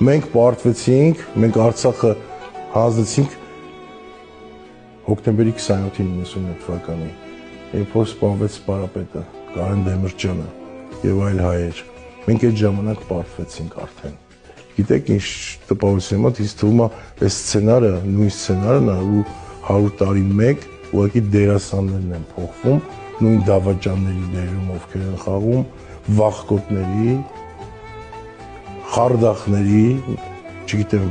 Մենք պարտվեցինք, մենք Արցախը հանձնեցինք հոկտեմբերի 27-ին 91 թվականին, երբ որ սպանվեց պարապետը, Կարեն Դեմիրճյանը եւ այլ հայեր։ Մենք այդ ժամանակ պարտվեցինք արդեն։ Գիտեք ինչ տպավորություն է, ինձ թվում է այս սցենարը, նույն սցենարն է ու 100 տարի մեկ ուղղակի դերասաններն են փոխվում, նույն դավաճանների դերում ովքեր են խաղում, վախկոտների, խարդախների, չգիտեմ,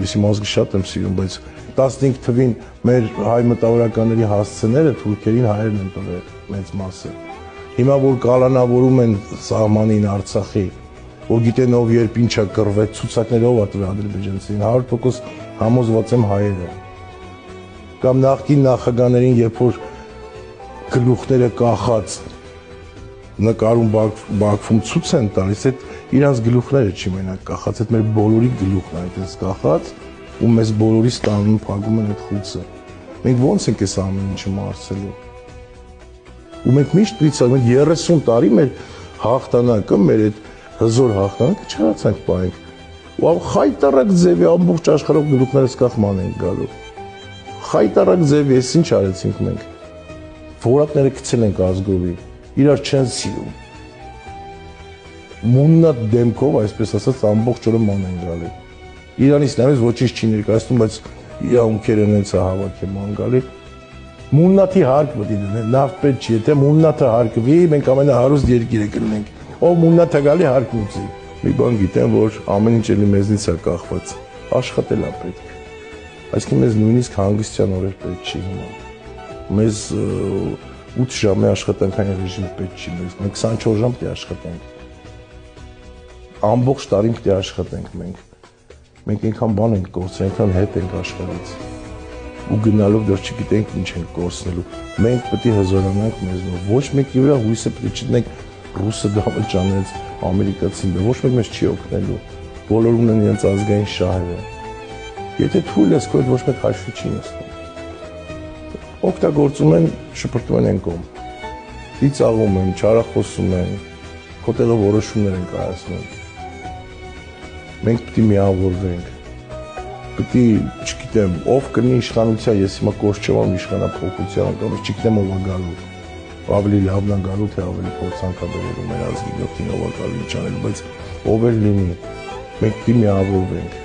ես իմ ազգը շատ եմ սիրում, բայց 15 թվին մեր հայ մտավորականների հասցեները թուրքերին հայերն են տվել մեծ մասը։ Հիմա որ կալանավորում են սահմանին Արցախի, որ գիտեն ով երբ ինչա կռվեց, ցուցակներով ա տվել ադրբեջանցին, 100% համոզված եմ հայերը։ Կամ նախկին նախագահներին, երբ որ գլուխները կախած նկարում բակվում ցույց են տալիս, այդ իրանց գլուխները չի մենակ կախած, այդ մեր բոլորի գլուխն է այդպես կախած, ու մեզ բոլորի ստանում փակում են այդ խուցը։ Մենք ո՞նց ենք այս ամեն ինչը մարսելու։ Ու մենք միշտ պրիցակ, մենք 30 տարի մեր հաղթանակը, մեր այդ հզոր հաղթանակը չհարացանք պահենք։ Ու խայտարակ ձևի ամբողջ աշխարհով գլուխներս կախման ենք գալու։ Խայտարակ ձևի, ես ինչ արեցինք մենք։ Որակները գցել ենք ազգովի, իրար չեն սիրում։ Մուննատ դեմքով, այսպես ասած, ամբողջ օրը ման են գալի։ Իրանից նայես ոչինչ չի ներկայացնում, բայց իր ունքերը հենց է հավաք է ման գալի։ Մուննաթի հարկ պետք է դնեն, նավթ պետք չի, եթե մուննաթը հարկվի, մենք ամենահարուստ երկիրը կլինենք։ Ով մուննաթը գալի հարկ ուծի։ Մի բան գիտեմ, որ ամեն ինչ էլի մեզնից է կախված։ Աշխատել է պետք։ Այսինքն մեզ նույնիսկ հանգստյան օրեր պետք չի հիմա։ Մեզ 8 ժամի աշխատանքային ռեժիմ պետք չի, մենք 24 ժամ պետք է աշխատենք։ Ամբողջ տարին պետք է աշխատենք մենք։ Մենք այնքան բան ենք կորցրել, այնքան հետ ենք աշխարհից։ Ու գնալով դեռ չգիտենք ինչ ենք կորցնելու։ Մենք պետք է հզորանանք մեզնով։ Ոչ մեկի վրա հույսը պետք է չտնենք ռուսը դավաճանեց, ամերիկացին, ոչ մեկ մեզ չի օգնելու։ Բոլորը ունեն իրենց ազգային շահերը։ Եթե թույլ ես, քո հետ ոչ մեկ հաշվի չի նստում։ Օգտագործում են, շփրտում են կողմ։ Ծիծաղում են, չարախոսում են, քո տեղը որոշումներ են կայացնում։ Մենք պետք է միավորվենք։ Պետք է, չգիտեմ, ով կնի իշխանության, ես հիմա կորց չեմ անում իշխանափոխության, կամ չգիտեմ ով է գալու։ Ավելի լավն է գալու, թե ավելի փորձանք է բերելու մեր ազգի գլխին ով է գալու ինչ անել, բայց ով էլ լինի, մենք պետք է միավորվենք։